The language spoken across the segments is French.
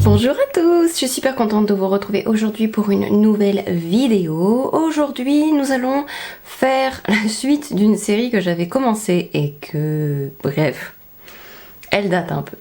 Bonjour à tous, je suis super contente de vous retrouver aujourd'hui pour une nouvelle vidéo. Aujourd'hui, nous allons faire la suite d'une série que j'avais commencée et que, bref, elle date un peu.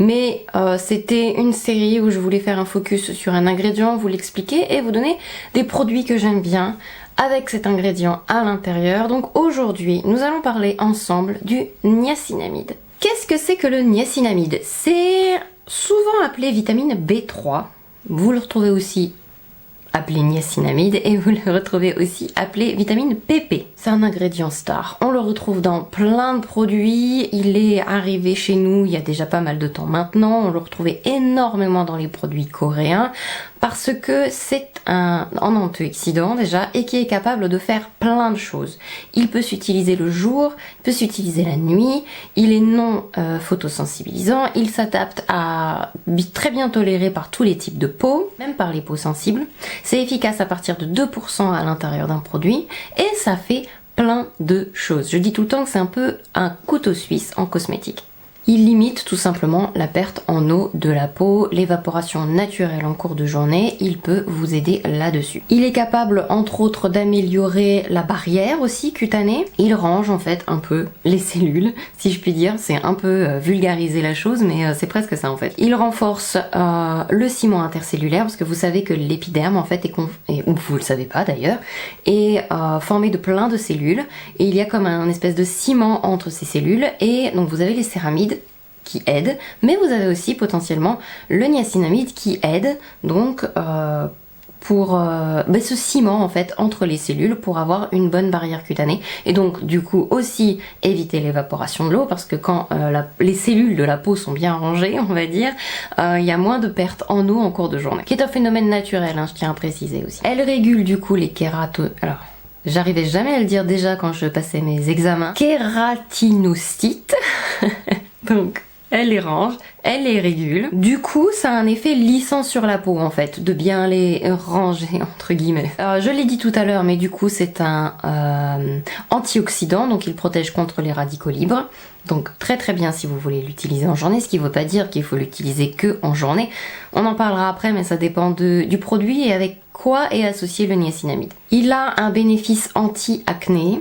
Mais c'était une série où je voulais faire un focus sur un ingrédient, vous l'expliquer et vous donner des produits que j'aime bien avec cet ingrédient à l'intérieur. Donc aujourd'hui, nous allons parler ensemble du niacinamide. Qu'est-ce que c'est que le niacinamide? C'est souvent appelé vitamine B3. Vous le retrouvez aussi appelé niacinamide et vous le retrouvez aussi appelé vitamine PP. C'est un ingrédient star. On le retrouve dans plein de produits. Il est arrivé chez nous il y a déjà pas mal de temps maintenant. On le retrouvait énormément dans les produits coréens parce que c'est un antioxydant déjà et qui est capable de faire plein de choses. Il peut s'utiliser le jour, il peut s'utiliser la nuit, il est non photosensibilisant, il s'adapte à très bien toléré par tous les types de peau, même par les peaux sensibles. C'est efficace à partir de 2% à l'intérieur d'un produit et ça fait plein de choses. Je dis tout le temps que c'est un peu un couteau suisse en cosmétique. Il limite tout simplement la perte en eau de la peau, l'évaporation naturelle en cours de journée, il peut vous aider là-dessus. Il est capable entre autres d'améliorer la barrière aussi cutanée. Il range en fait un peu les cellules, si je puis dire. C'est un peu vulgariser la chose, mais c'est presque ça en fait. Il renforce le ciment intercellulaire, parce que vous savez que l'épiderme en fait ou vous le savez pas d'ailleurs, est formé de plein de cellules. Et il y a comme un espèce de ciment entre ces cellules, et donc vous avez les céramides qui aide, mais vous avez aussi potentiellement le niacinamide qui aide donc pour ce ciment en fait entre les cellules pour avoir une bonne barrière cutanée et donc du coup aussi éviter l'évaporation de l'eau parce que quand les cellules de la peau sont bien rangées on va dire, il y a moins de pertes en eau en cours de journée, qui est un phénomène naturel, hein, je tiens à préciser aussi. Elle régule du coup les alors j'arrivais jamais à le dire déjà quand je passais mes examens. Kératinocytes. Donc, elle les range, elle les régule. Du coup, ça a un effet lissant sur la peau en fait, de bien les ranger entre guillemets. Je l'ai dit tout à l'heure, mais du coup c'est un antioxydant, donc il protège contre les radicaux libres. Donc très très bien si vous voulez l'utiliser en journée, ce qui ne veut pas dire qu'il faut l'utiliser que en journée. On en parlera après, mais ça dépend du produit et avec quoi est associé le niacinamide. Il a un bénéfice anti-acné.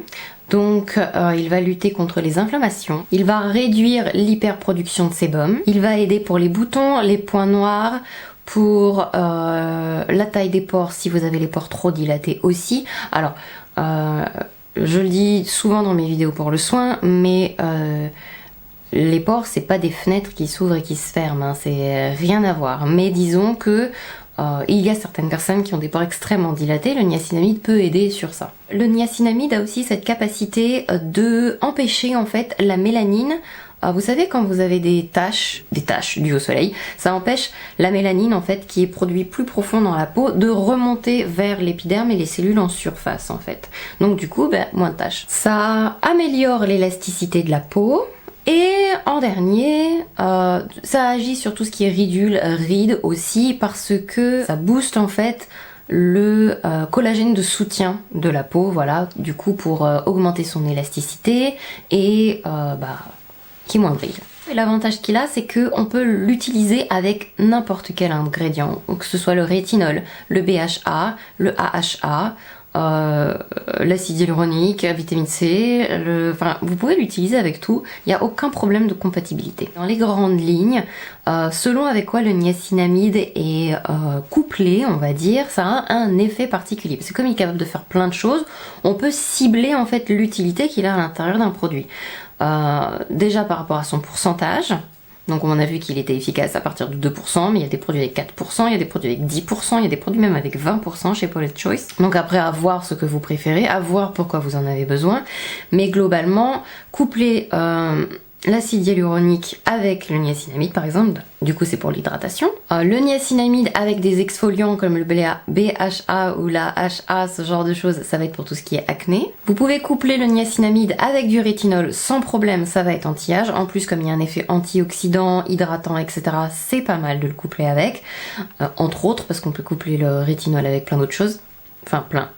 Donc il va lutter contre les inflammations, il va réduire l'hyperproduction de sébum, il va aider pour les boutons, les points noirs, pour la taille des pores si vous avez les pores trop dilatés aussi. Alors je le dis souvent dans mes vidéos pour le soin, mais les pores c'est pas des fenêtres qui s'ouvrent et qui se ferment, hein, c'est rien à voir. Mais disons que il y a certaines personnes qui ont des pores extrêmement dilatés, le niacinamide peut aider sur ça. Le niacinamide a aussi cette capacité de empêcher en fait la mélanine. Vous savez quand vous avez des taches dues au soleil, ça empêche la mélanine en fait qui est produite plus profond dans la peau de remonter vers l'épiderme et les cellules en surface en fait. Donc du coup, moins de taches. Ça améliore l'élasticité de la peau. Et en dernier, ça agit sur tout ce qui est rides aussi parce que ça booste en fait le collagène de soutien de la peau, voilà, du coup pour augmenter son élasticité et qu'il y ait moins de rides. Et l'avantage qu'il a, c'est qu'on peut l'utiliser avec n'importe quel ingrédient, que ce soit le rétinol, le BHA, le AHA, l'acide hyaluronique, la vitamine C, vous pouvez l'utiliser avec tout, il n'y a aucun problème de compatibilité. Dans les grandes lignes, selon avec quoi le niacinamide est couplé, on va dire, ça a un effet particulier. Parce que comme il est capable de faire plein de choses, on peut cibler en fait l'utilité qu'il a à l'intérieur d'un produit. Déjà par rapport à son pourcentage. Donc on a vu qu'il était efficace à partir de 2%, mais il y a des produits avec 4%, il y a des produits avec 10%, il y a des produits même avec 20% chez Paula's Choice. Donc après à voir ce que vous préférez, à voir pourquoi vous en avez besoin. Mais globalement, coupler l'acide hyaluronique avec le niacinamide par exemple, du coup c'est pour l'hydratation. Le niacinamide avec des exfoliants comme le BHA ou la HA, ce genre de choses, ça va être pour tout ce qui est acné. Vous pouvez coupler le niacinamide avec du rétinol sans problème, ça va être anti-âge. En plus comme il y a un effet antioxydant, hydratant, etc., c'est pas mal de le coupler avec. Entre autres parce qu'on peut coupler le rétinol avec plein d'autres choses. Enfin plein.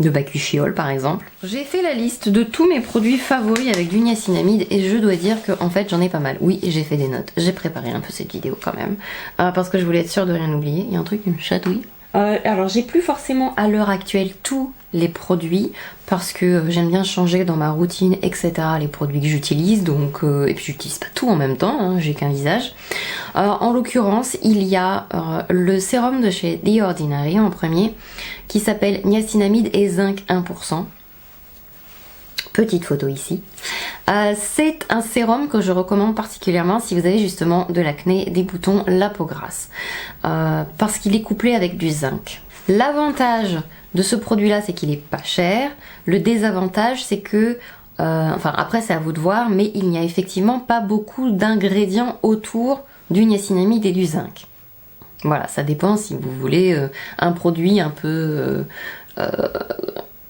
de bakuchiol par exemple. J'ai fait la liste de tous mes produits favoris avec du niacinamide et je dois dire que en fait j'en ai pas mal. Oui, j'ai fait des notes, j'ai préparé un peu cette vidéo quand même parce que je voulais être sûre de rien oublier. Il y a un truc qui me chatouille. Alors j'ai plus forcément à l'heure actuelle tous les produits parce que j'aime bien changer dans ma routine etc les produits que j'utilise donc et puis j'utilise pas tout en même temps, hein, j'ai qu'un visage. En l'occurrence il y a le sérum de chez The Ordinary en premier qui s'appelle niacinamide et zinc 1%. Petite photo ici. C'est un sérum que je recommande particulièrement si vous avez justement de l'acné, des boutons, la peau grasse. Parce qu'il est couplé avec du zinc. L'avantage de ce produit-là, c'est qu'il est pas cher. Le désavantage, c'est que, enfin après c'est à vous de voir, mais il n'y a effectivement pas beaucoup d'ingrédients autour du niacinamide et du zinc. Voilà, ça dépend si vous voulez un produit un peu...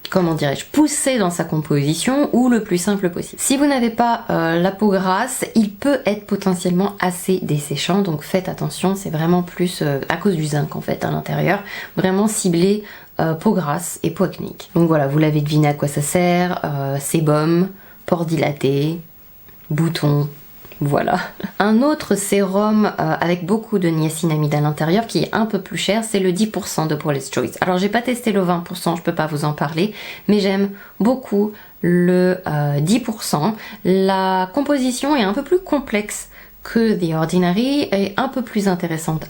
comment dirais-je, poussé dans sa composition ou le plus simple possible. Si vous n'avez pas la peau grasse, il peut être potentiellement assez desséchant, donc faites attention, c'est vraiment plus à cause du zinc en fait à l'intérieur, vraiment ciblé peau grasse et peau acnéique. Donc voilà, vous l'avez deviné à quoi ça sert, sébum, pores dilatés, boutons. Voilà. Un autre sérum avec beaucoup de niacinamide à l'intérieur qui est un peu plus cher, c'est le 10% de Paula's Choice. Alors j'ai pas testé le 20%, je peux pas vous en parler, mais j'aime beaucoup le 10%. La composition est un peu plus complexe que The Ordinary est un peu plus intéressante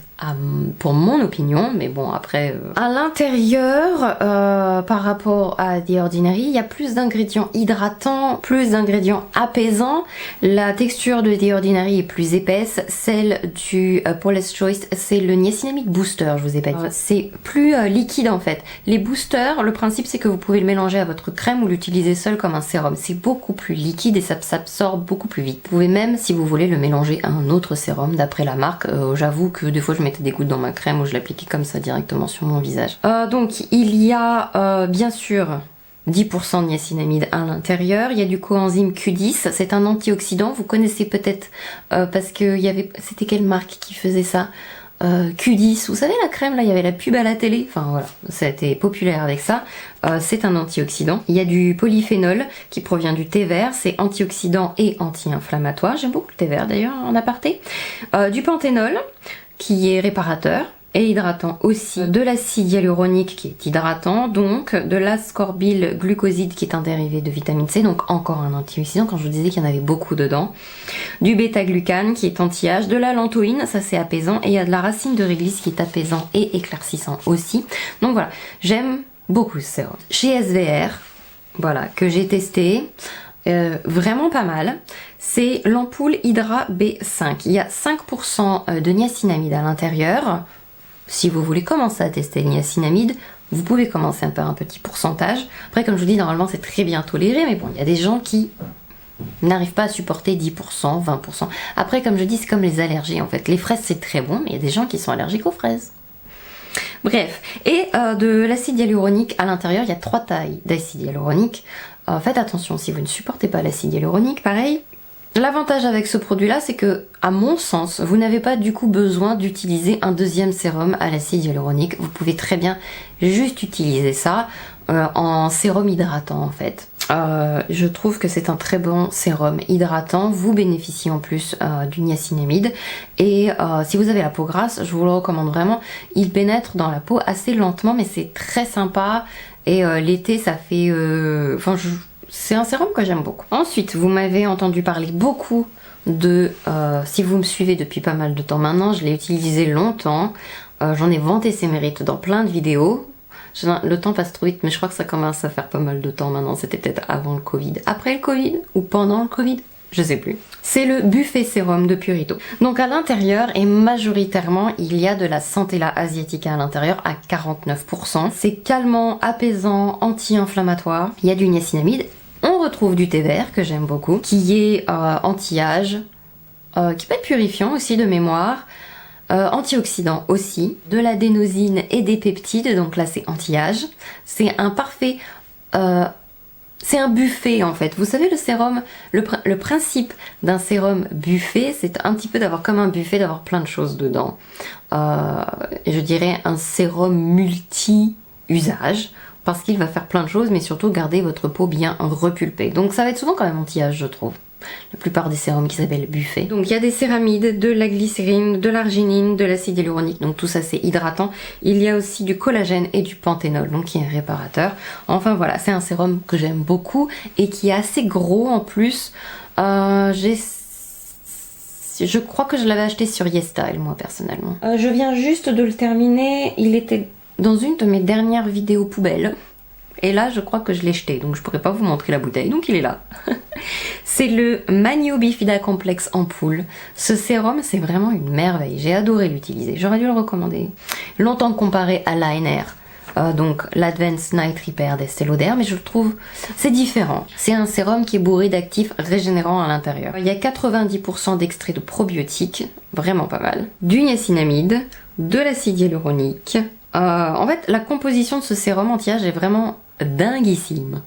pour mon opinion, mais bon après à l'intérieur par rapport à The Ordinary il y a plus d'ingrédients hydratants, plus d'ingrédients apaisants. La texture de The Ordinary est plus épaisse, celle du Paula's Choice c'est le niacinamide booster, je vous ai pas dit. C'est plus liquide en fait. Les boosters, le principe c'est que vous pouvez le mélanger à votre crème ou l'utiliser seul comme un sérum. C'est beaucoup plus liquide et ça s'absorbe beaucoup plus vite. Vous pouvez même si vous voulez le mélanger à un autre sérum d'après la marque. J'avoue que des fois je mettais des gouttes dans ma crème ou je l'appliquais comme ça directement sur mon visage. Donc il y a bien sûr 10% de niacinamide à l'intérieur. Il y a du coenzyme Q10, c'est un antioxydant. Vous connaissez peut-être parce que c'était quelle marque qui faisait ça? Q10, vous savez la crème là, il y avait la pub à la télé, enfin voilà, ça a été populaire avec ça. C'est un antioxydant. Il y a du polyphénol qui provient du thé vert, c'est antioxydant et anti-inflammatoire. J'aime beaucoup le thé vert d'ailleurs en aparté. Du panthénol qui est réparateur et hydratant aussi, de l'acide hyaluronique qui est hydratant, donc de l'ascorbyl glucoside qui est un dérivé de vitamine C, donc encore un antioxydant quand je vous disais qu'il y en avait beaucoup dedans, du bêta-glucane qui est anti-âge, de la lantoïne, ça c'est apaisant, et il y a de la racine de réglisse qui est apaisant et éclaircissant aussi. Donc voilà, j'aime beaucoup ce sérum. Chez SVR, voilà, que j'ai testé, vraiment pas mal, c'est l'ampoule Hydra B5. Il y a 5% de niacinamide à l'intérieur. Si vous voulez commencer à tester le niacinamide, vous pouvez commencer par un petit pourcentage. Après, comme je vous dis, normalement c'est très bien toléré, mais bon, il y a des gens qui n'arrivent pas à supporter 10%, 20%. Après, comme je dis, c'est comme les allergies en fait. Les fraises c'est très bon, mais il y a des gens qui sont allergiques aux fraises. Bref, et de l'acide hyaluronique à l'intérieur, il y a 3 tailles d'acide hyaluronique. Faites attention si vous ne supportez pas l'acide hyaluronique, pareil. L'avantage avec ce produit-là, c'est que, à mon sens, vous n'avez pas du coup besoin d'utiliser un deuxième sérum à l'acide hyaluronique. Vous pouvez très bien juste utiliser ça en sérum hydratant en fait. Je trouve que c'est un très bon sérum hydratant. Vous bénéficiez en plus du niacinamide. Et si vous avez la peau grasse, je vous le recommande vraiment. Il pénètre dans la peau assez lentement, mais c'est très sympa. Et l'été, ça fait... c'est un sérum que j'aime beaucoup. Ensuite, vous m'avez entendu parler beaucoup de... si vous me suivez depuis pas mal de temps maintenant, je l'ai utilisé longtemps. J'en ai vanté ses mérites dans plein de vidéos. Le temps passe trop vite, mais je crois que ça commence à faire pas mal de temps maintenant. C'était peut-être avant le Covid. Après le Covid ou pendant le Covid, je sais plus. C'est le Buffet Sérum de Purito. Donc à l'intérieur, et majoritairement, il y a de la Centella asiatica à l'intérieur à 49%. C'est calmant, apaisant, anti-inflammatoire. Il y a du niacinamide. On retrouve du thé vert que j'aime beaucoup, qui est anti-âge, qui peut être purifiant aussi de mémoire, antioxydant aussi, de l'adénosine et des peptides, donc là c'est anti-âge. C'est un parfait... c'est un buffet en fait. Vous savez le sérum, le principe d'un sérum buffet, c'est un petit peu d'avoir comme un buffet, d'avoir plein de choses dedans. Je dirais un sérum multi-usage. parce qu'il va faire plein de choses, mais surtout garder votre peau bien repulpée. Donc ça va être souvent quand même anti-âge, je trouve. La plupart des sérums qui s'appellent Buffet. Donc il y a des céramides, de la glycérine, de l'arginine, de l'acide hyaluronique, donc tout ça c'est hydratant. Il y a aussi du collagène et du panthénol, donc qui est un réparateur. Enfin voilà, c'est un sérum que j'aime beaucoup et qui est assez gros en plus. Je crois que je l'avais acheté sur YesStyle, moi personnellement. Je viens juste de le terminer, il était dans une de mes dernières vidéos poubelles. Et là, je crois que je l'ai jeté, donc je pourrais pas vous montrer la bouteille, donc il est là. C'est le Manio Bifida Complex Ampoule. Ce sérum, c'est vraiment une merveille. J'ai adoré l'utiliser. J'aurais dû le recommander. Longtemps comparé à l'Ainer, donc l'Advanced Night Repair d'Estée Lauder, mais je le trouve, c'est différent. C'est un sérum qui est bourré d'actifs régénérants à l'intérieur. Il y a 90% d'extraits de probiotiques, vraiment pas mal. Du niacinamide, de l'acide hyaluronique. En fait, la composition de ce sérum anti-âge est vraiment dinguissime.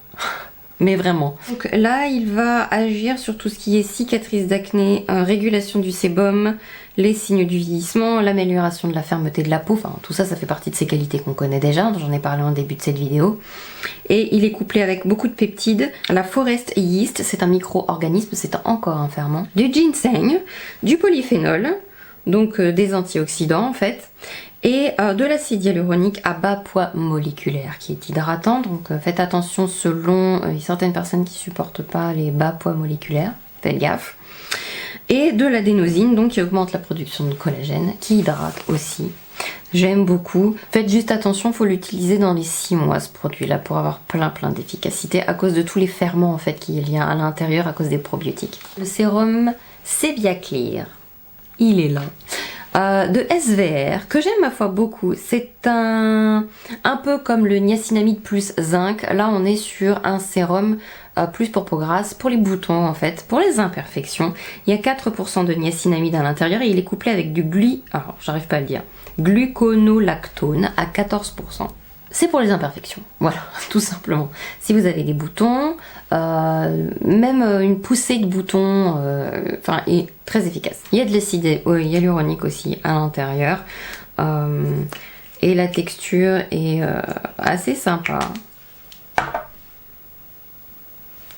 Mais vraiment. Donc là, il va agir sur tout ce qui est cicatrices d'acné, régulation du sébum, les signes du vieillissement, l'amélioration de la fermeté de la peau. Enfin, tout ça, ça fait partie de ses qualités qu'on connaît déjà, dont j'en ai parlé en début de cette vidéo. Et il est couplé avec beaucoup de peptides. La Forest Yeast, c'est un micro-organisme, c'est encore un ferment. Du ginseng, du polyphénol, donc des antioxydants en fait. Et de l'acide hyaluronique à bas poids moléculaire qui est hydratant, donc faites attention selon certaines personnes qui supportent pas les bas poids moléculaires, faites gaffe. Et de l'adénosine, donc qui augmente la production de collagène, qui hydrate aussi. J'aime beaucoup. Faites juste attention, faut l'utiliser dans les 6 mois ce produit-là pour avoir plein d'efficacité à cause de tous les ferments en fait qu'il y a à l'intérieur à cause des probiotiques. Le sérum Sevia Clear, il est là. De SVR, que j'aime ma foi beaucoup. C'est un peu comme le niacinamide plus zinc. Là, on est sur un sérum plus pour peau grasse, pour les boutons en fait, pour les imperfections. Il y a 4% de niacinamide à l'intérieur et il est couplé avec du j'arrive pas à le dire, gluconolactone à 14%. C'est pour les imperfections, voilà, tout simplement. Si vous avez des boutons, même une poussée de boutons, est très efficace. Il y a de l'acide hyaluronique aussi à l'intérieur. Et la texture est assez sympa.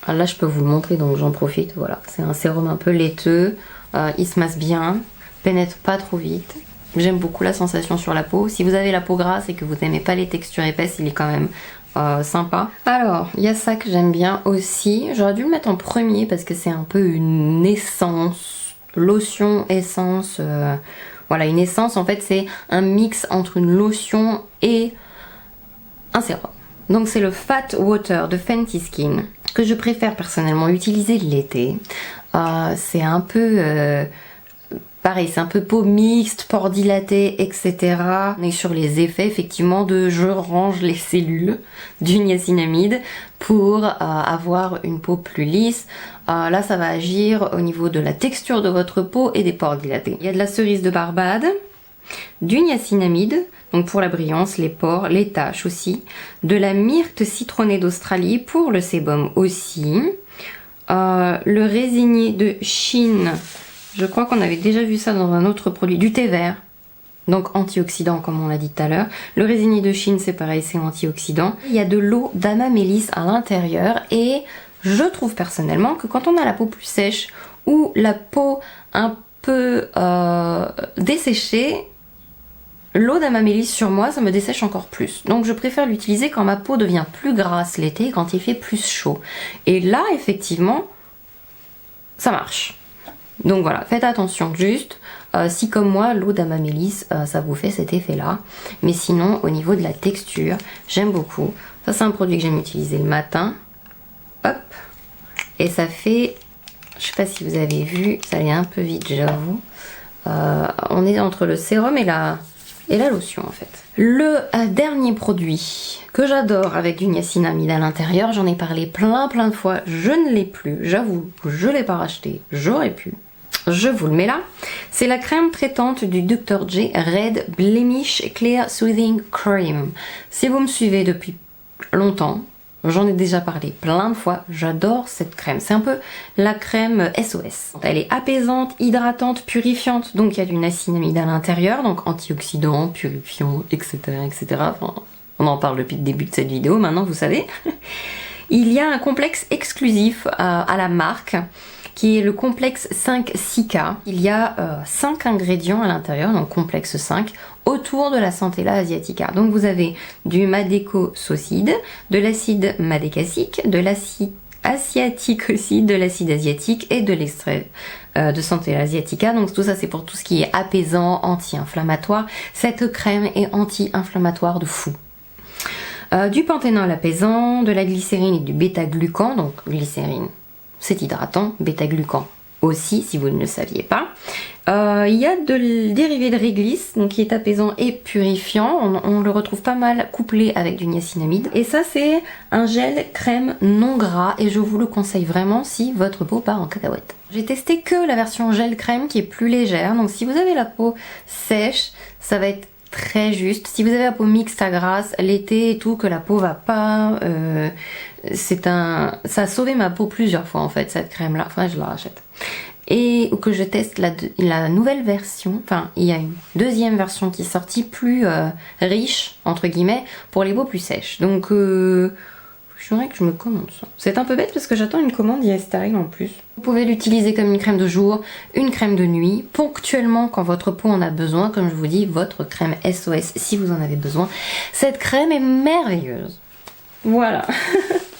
Là, je peux vous le montrer, donc j'en profite. Voilà, c'est un sérum un peu laiteux. Il se masse bien, pénètre pas trop vite. J'aime beaucoup la sensation sur la peau. Si vous avez la peau grasse et que vous n'aimez pas les textures épaisses, il est quand même sympa. Alors, il y a ça que j'aime bien aussi. J'aurais dû le mettre en premier parce que c'est un peu une essence, lotion, essence. Voilà, une essence en fait c'est un mix entre une lotion et un sérum. Donc c'est le Fat Water de Fenty Skin que je préfère personnellement utiliser l'été. C'est un peu... pareil, c'est un peu peau mixte, pores dilatés, etc. On est sur les effets effectivement de je range les cellules du niacinamide pour avoir une peau plus lisse. Là, ça va agir au niveau de la texture de votre peau et des pores dilatés. Il y a de la cerise de Barbade, du niacinamide, donc pour la brillance, les pores, les taches aussi, de la myrte citronnée d'Australie pour le sébum aussi, le résinier de Chine. Je crois qu'on avait déjà vu ça dans un autre produit, du thé vert, donc antioxydant comme on l'a dit tout à l'heure. Le résinier de Chine, c'est pareil, c'est antioxydant. Il y a de l'eau d'Amamélis à l'intérieur et je trouve personnellement que quand on a la peau plus sèche ou la peau un peu desséchée, l'eau d'Amamélis sur moi, ça me dessèche encore plus. Donc je préfère l'utiliser quand ma peau devient plus grasse l'été, quand il fait plus chaud. Et là, effectivement, ça marche. Donc voilà, faites attention juste, si comme moi l'eau d'Amamélis ça vous fait cet effet là, mais sinon au niveau de la texture, j'aime beaucoup. Ça c'est un produit que j'aime utiliser le matin, hop, et ça fait, je sais pas si vous avez vu, ça allait un peu vite j'avoue, on est entre le sérum et la lotion en fait. Le dernier produit que j'adore avec du niacinamide à l'intérieur, j'en ai parlé plein de fois, je ne l'ai plus, j'avoue, je l'ai pas racheté, j'aurais pu. Je vous le mets là. C'est la crème traitante du Dr. J Red Blemish Clear Soothing Cream. Si vous me suivez depuis longtemps, j'en ai déjà parlé plein de fois, j'adore cette crème. C'est un peu la crème SOS. Elle est apaisante, hydratante, purifiante, donc il y a du niacinamide à l'intérieur, donc antioxydant, purifiant, etc. etc. Enfin, On en parle depuis le début de cette vidéo, maintenant vous savez. Il y a un complexe exclusif à la marque qui est le complexe 5-6K. Il y a 5 ingrédients à l'intérieur, donc complexe 5, autour de la Centella asiatica. Donc vous avez du madécosaucide, de l'acide madécassique, de l'acide asiatique aussi, de l'acide asiatique et de l'extrait de Centella asiatica. Donc tout ça c'est pour tout ce qui est apaisant, anti-inflammatoire. Cette crème est anti-inflammatoire de fou. Du panthénol apaisant, de la glycérine et du bêta-glucan, donc glycérine c'est hydratant, bêta-glucan aussi si vous ne le saviez pas. Il y a de dérivé de réglisse donc qui est apaisant et purifiant, on le retrouve pas mal couplé avec du niacinamide. Et ça c'est un gel crème non gras et je vous le conseille vraiment si votre peau part en cacahuète. J'ai testé que la version gel crème qui est plus légère, donc si vous avez la peau sèche ça va être très juste. Si vous avez la peau mixte à grasse, l'été et tout, que la peau va pas... ça a sauvé ma peau plusieurs fois en fait, cette crème là, enfin je la rachète. Et que je teste la nouvelle version, enfin il y a une deuxième version qui est sortie plus riche, entre guillemets, pour les peaux plus sèches. Donc je dirais que je me commande ça. C'est un peu bête parce que j'attends une commande YesStyle en plus. Vous pouvez l'utiliser comme une crème de jour, une crème de nuit, ponctuellement quand votre peau en a besoin, comme je vous dis, votre crème SOS si vous en avez besoin. Cette crème est merveilleuse. Voilà.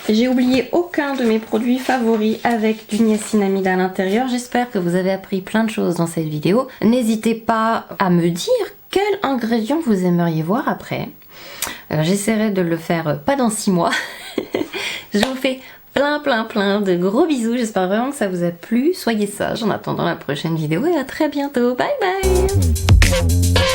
J'ai oublié aucun de mes produits favoris avec du niacinamide à l'intérieur. J'espère que vous avez appris plein de choses dans cette vidéo. N'hésitez pas à me dire quel ingrédient vous aimeriez voir après. J'essaierai de le faire pas dans 6 mois. Je vous fais plein de gros bisous. J'espère vraiment que ça vous a plu. Soyez sages en attendant la prochaine vidéo et à très bientôt. Bye bye.